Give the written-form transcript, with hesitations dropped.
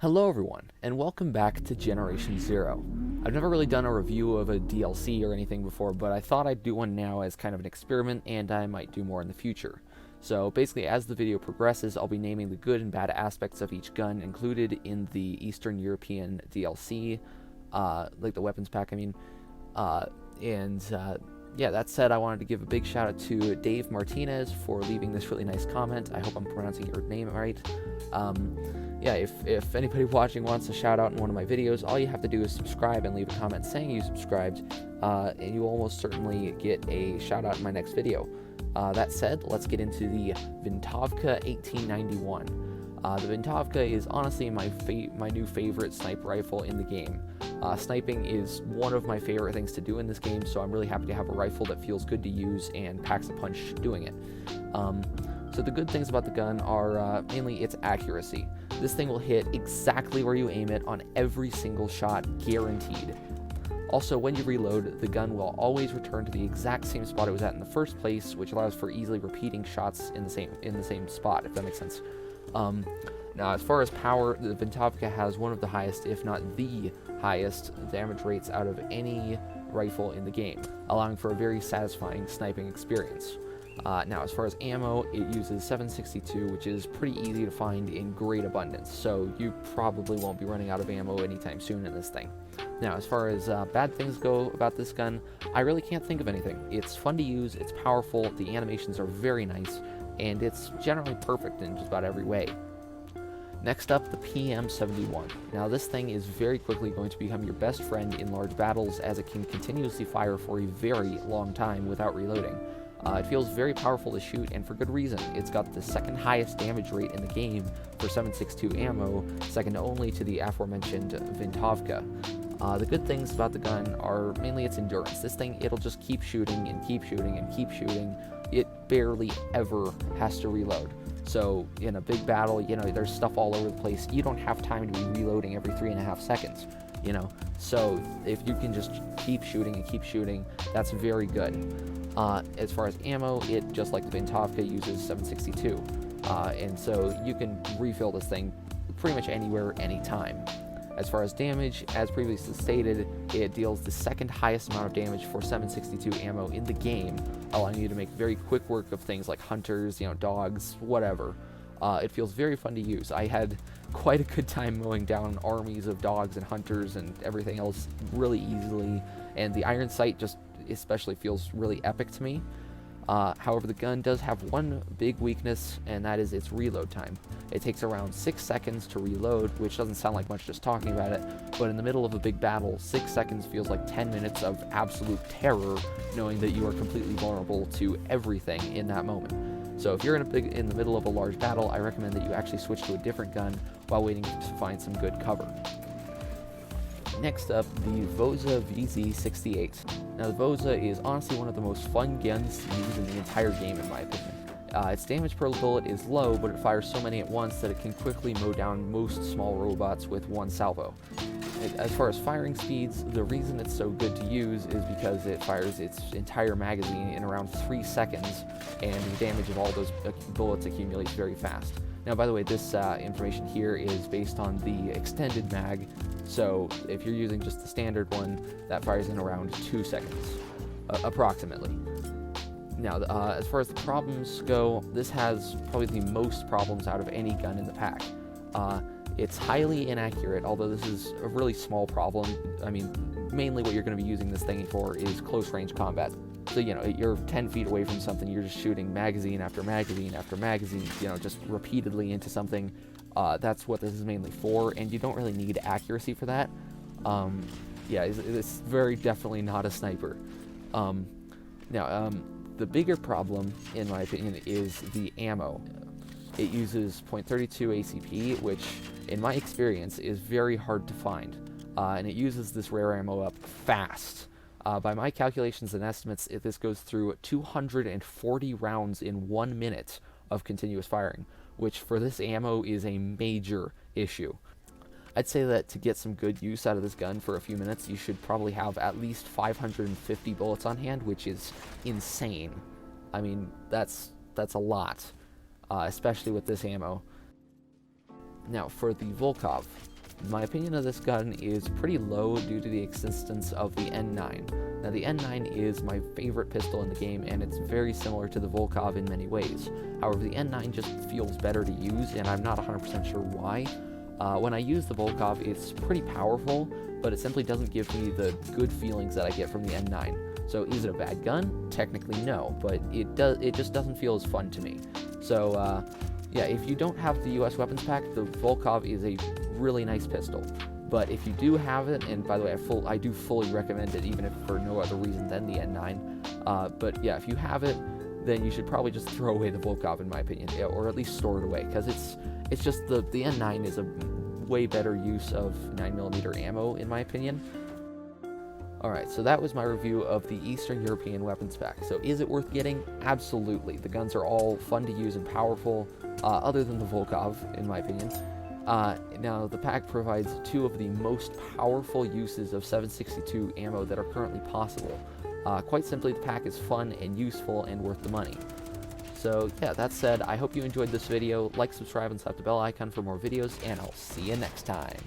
Hello everyone, and welcome back to Generation Zero. I've never really done a review of a DLC or anything before, but I thought I'd do one now as kind of an experiment, and I might do more in the future. So basically, as the video progresses, I'll be naming the good and bad aspects of each gun included in the Eastern European DLC, like the weapons pack, I mean. Yeah, that said, I wanted to give a big shout out to Dave Martinez for leaving this really nice comment. I hope I'm pronouncing your name right. Yeah, if anybody watching wants a shout out in one of my videos, all you have to do is subscribe and leave a comment saying you subscribed, and you will almost certainly get a shout out in my next video. That said, let's get into the Vintavka 1891. The Vintavka is honestly my new favorite sniper rifle in the game. Sniping is one of my favorite things to do in this game, so I'm really happy to have a rifle that feels good to use and packs a punch doing it. So the good things about the gun are mainly its accuracy. This thing will hit exactly where you aim it on every single shot, guaranteed. Also, when you reload, the gun will always return to the exact same spot it was at in the first place, which allows for easily repeating shots in the same spot, if that makes sense. Now, as far as power, the Vintavka has one of the highest, if not the highest, damage rates out of any rifle in the game, allowing for a very satisfying sniping experience. Now, as far as ammo, it uses 7.62, which is pretty easy to find in great abundance, so you probably won't be running out of ammo anytime soon in this thing. Now, as far as bad things go about this gun, I really can't think of anything. It's fun to use, it's powerful, the animations are very nice, and it's generally perfect in just about every way. Next up, the PM71. Now, this thing is very quickly going to become your best friend in large battles, as it can continuously fire for a very long time without reloading. It feels very powerful to shoot, and for good reason. It's got the second highest damage rate in the game for 7.62 ammo, second only to the aforementioned Vintavka. The good things about the gun are mainly its endurance. This thing, it'll just keep shooting and keep shooting and keep shooting. It barely ever has to reload. So in a big battle, there's stuff all over the place. You don't have time to be reloading every 3.5 seconds, So if you can just keep shooting and keep shooting, that's very good. As far as ammo, it, just like the Vintavka, uses 7.62. And so you can refill this thing pretty much anywhere, anytime. As far as damage, as previously stated, it deals the second highest amount of damage for 7.62 ammo in the game, allowing you to make very quick work of things like hunters, dogs, whatever. It feels very fun to use. I had quite a good time mowing down armies of dogs and hunters and everything else really easily, and the iron sight just especially feels really epic to me. However, the gun does have one big weakness, and that is its reload time. It takes around 6 seconds to reload, which doesn't sound like much just talking about it, but in the middle of a big battle, 6 seconds feels like 10 minutes of absolute terror, knowing that you are completely vulnerable to everything in that moment. So if you're in the middle of a large battle, I recommend that you actually switch to a different gun while waiting to find some good cover. Next up, the Voza VZ68. Now, the Voza is honestly one of the most fun guns to use in the entire game, in my opinion. Its damage per bullet is low, but it fires so many at once that it can quickly mow down most small robots with one salvo. As far as firing speeds, the reason it's so good to use is because it fires its entire magazine in around 3 seconds, and the damage of all those bullets accumulates very fast. Now, by the way, this information here is based on the extended mag, so if you're using just the standard one, that fires in around 2 seconds, approximately. Now, as far as the problems go, this has probably the most problems out of any gun in the pack. It's highly inaccurate, although this is a really small problem. I mean, mainly what you're going to be using this thing for is close-range combat. So, you're 10 feet away from something, you're just shooting magazine after magazine after magazine, just repeatedly into something. That's what this is mainly for, and you don't really need accuracy for that. Yeah, it's very definitely not a sniper. Now, the bigger problem, in my opinion, is the ammo. It uses .32 ACP, which, in my experience, is very hard to find, and it uses this rare ammo up fast. By my calculations and estimates, this goes through 240 rounds in 1 minute of continuous firing, which for this ammo is a major issue. I'd say that to get some good use out of this gun for a few minutes, you should probably have at least 550 bullets on hand, which is insane. I mean, that's a lot, especially with this ammo. Now, for the Volkov, My opinion of this gun is pretty low due to the existence of the N9. Now, the N9 is my favorite pistol in the game, and it's very similar to the Volkov in many ways. However, the N9 just feels better to use, and I'm not 100% sure why. When I use the Volkov, it's pretty powerful, but it simply doesn't give me the good feelings that I get from the N9. So, is it a bad gun? Technically, no, but it just doesn't feel as fun to me. So, yeah, if you don't have the US weapons pack, the Volkov is a really nice pistol. But if you do have it, and by the way, I do fully recommend it, even if for no other reason than the N9. But yeah, if you have it, then you should probably just throw away the Volkov, in my opinion, or at least store it away, because it's just the N9 is a way better use of 9mm ammo, in my opinion. Alright, so that was my review of the Eastern European weapons pack. So is it worth getting? Absolutely. The guns are all fun to use and powerful, other than the Volkov, in my opinion. Now, the pack provides two of the most powerful uses of 7.62 ammo that are currently possible. Quite simply, the pack is fun and useful and worth the money. So, yeah, that said, I hope you enjoyed this video. Like, subscribe, and slap the bell icon for more videos, and I'll see you next time.